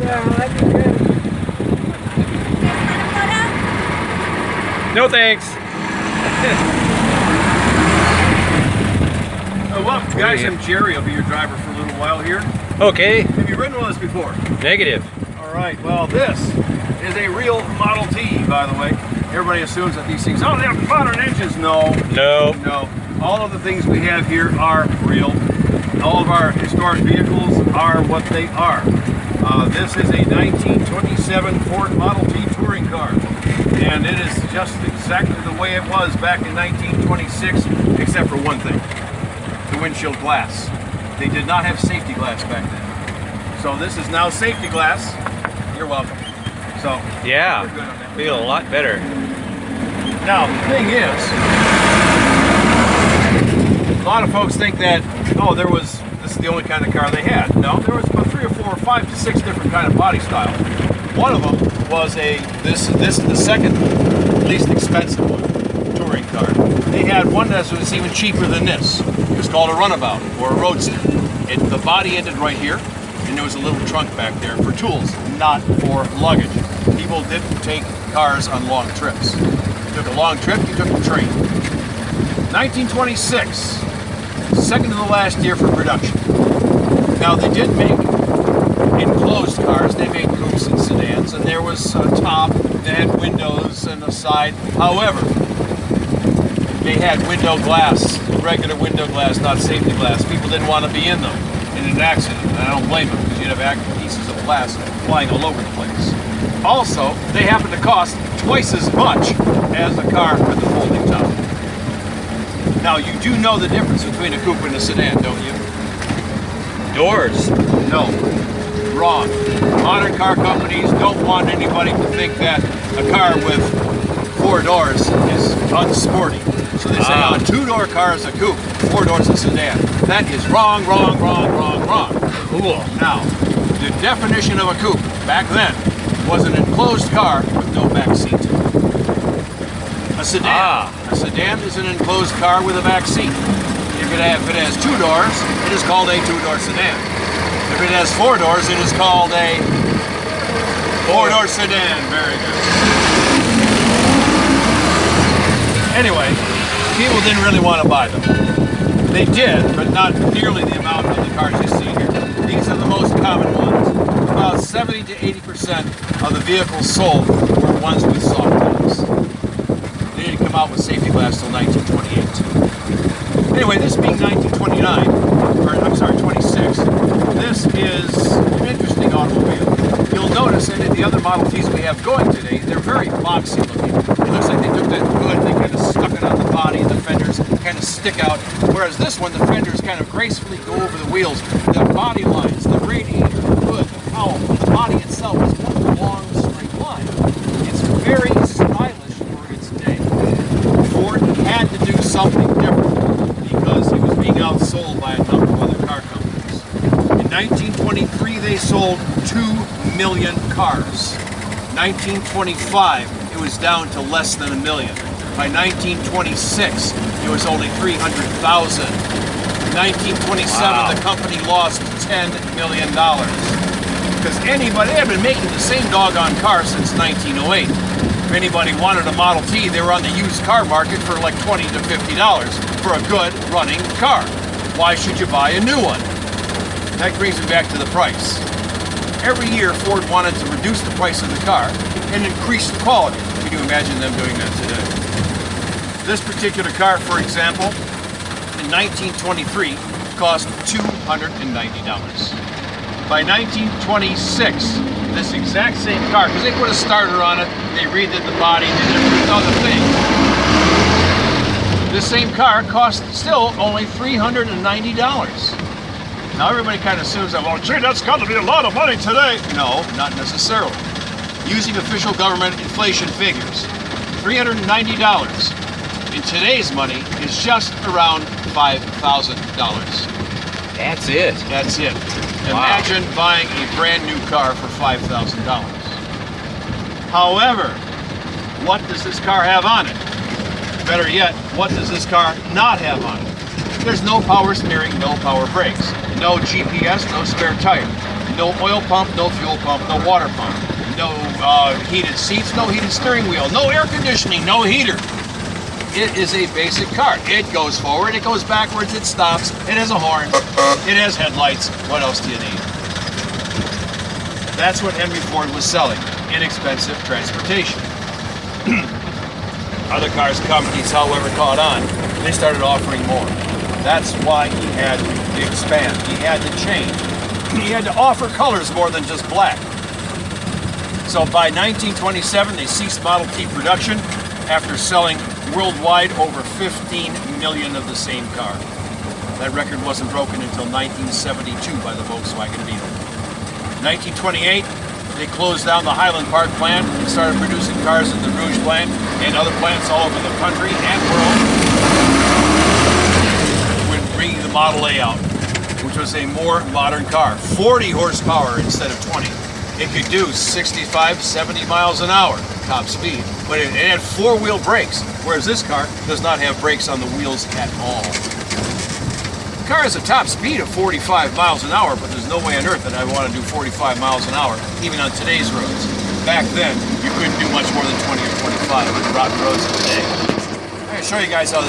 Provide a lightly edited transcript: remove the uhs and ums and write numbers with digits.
Yeah, that'd be good. No thanks. Welcome guys, I'm Jerry. I'll be your driver for a little while here. Okay. Have you ridden one of this before? Negative. Alright, well this is a real Model T, by the way. Everybody assumes that these things, oh, they have modern engines. No. No. No. All of the things we have here are real. All of our historic vehicles are what they are. This is a 1927 Ford Model T touring car. And it is just exactly the way it was back in 1926, except for one thing. The windshield glass. They did not have safety glass back then. So this is now safety glass. You're welcome. So yeah, we're good on that. feel a lot better. Now the thing is, a lot of folks think that, oh, this is the only kind of car they had. No, there was about 3 or 4 or 5 to 6 different kind of body style. One of them was this is the second least expensive one, touring car. They had one that was even cheaper than this. It was called a runabout or a roadster. The body ended right here, and there was a little trunk back there for tools, not for luggage. People didn't take cars on long trips. You took a long trip, you took the train. 1926, second to the last year for production. Now they did make enclosed cars. They made coupes and sedans, and there was a top, they had windows and a side. However, they had window glass, regular window glass, not safety glass. People didn't want to be in them in an accident, and I don't blame them, because you'd have pieces of glass flying all over the place. Also, they happen to cost twice as much as a car with the folding top. Now, you do know the difference between a coupe and a sedan, don't you? Doors. No. Wrong. Modern car companies don't want anybody to think that a car with 4 doors is unsporty. So they say, a 2-door car is a coupe, 4 doors a sedan. That is wrong, wrong, wrong, wrong, wrong. Cool. Now, the definition of a coupe back then was an enclosed car with no back seat. A sedan. A sedan is an enclosed car with a back seat. If it has 2 doors, it is called a 2-door sedan. If it has 4 doors, it is called a 4-door sedan. Very good. Anyway, people didn't really want to buy them. They did, but not nearly the amount of the cars you see here. These are the most common ones. About 70 to 80% of the vehicles sold were ones with soft tops. They didn't come out with safety glass until 1928. Anyway, this being 1929, or I'm sorry, 26, this is an interesting automobile. You'll notice any of the other Model Ts we have going today, they're very boxy looking. It looks like they took that hood, they kind of stuck it on the body, and the fenders kind of stick out. Whereas this one, the fenders kind of gracefully go over the wheels. The body lines, the radiator, the hood, the cowl, the body itself is one long straight line. It's very stylish for its day. Ford had to do something different because it was being outsold by a number of other car companies. In 1923, they sold 2 million cars. 1925, it was down to less than 1 million. By 1926, it was only 300,000. In 1927, the company lost $10 million. Because they had been making the same doggone car since 1908. If anybody wanted a Model T, they were on the used car market for like $20 to $50 for a good running car. Why should you buy a new one? That brings me back to the price. Every year, Ford wanted to reduce the price of the car and increase the quality. Can you imagine them doing that today? This particular car, for example, in 1923, cost $290. By 1926, this exact same car, because they put a starter on it, they redid the body, they did other things. This same car cost still only $390. Now everybody kind of assumes that, well, gee, that's got to be a lot of money today. No, not necessarily. Using official government inflation figures, $390 in today's money is just around $5,000. That's it. That's it. Wow. Imagine buying a brand new car for $5,000. However, what does this car have on it? Better yet, what does this car not have on it? There's no power steering, no power brakes, no GPS, no spare tire. No oil pump, no fuel pump, no water pump. No heated seats, no heated steering wheel, no air conditioning, no heater. It is a basic car. It goes forward, it goes backwards, it stops, it has a horn, it has headlights. What else do you need? That's what Henry Ford was selling, inexpensive transportation. Other cars, companies, however, caught on. They started offering more. That's why he had to expand. He had to change. He had to offer colors more than just black. So by 1927, they ceased Model T production after selling worldwide over 15 million of the same car. That record wasn't broken until 1972 by the Volkswagen Beetle. 1928, they closed down the Highland Park plant and started producing cars in the Rouge plant and other plants all over the country and world. When bringing the Model A out, which was a more modern car, 40 horsepower instead of 20. It could do 65, 70 miles an hour top speed, but it had four-wheel brakes, whereas this car does not have brakes on the wheels at all. The car has a top speed of 45 miles an hour, but there's no way on earth that I want to do 45 miles an hour, even on today's roads. Back then, you couldn't do much more than 20 or 25 on the rock roads of today. I'm going to show you guys how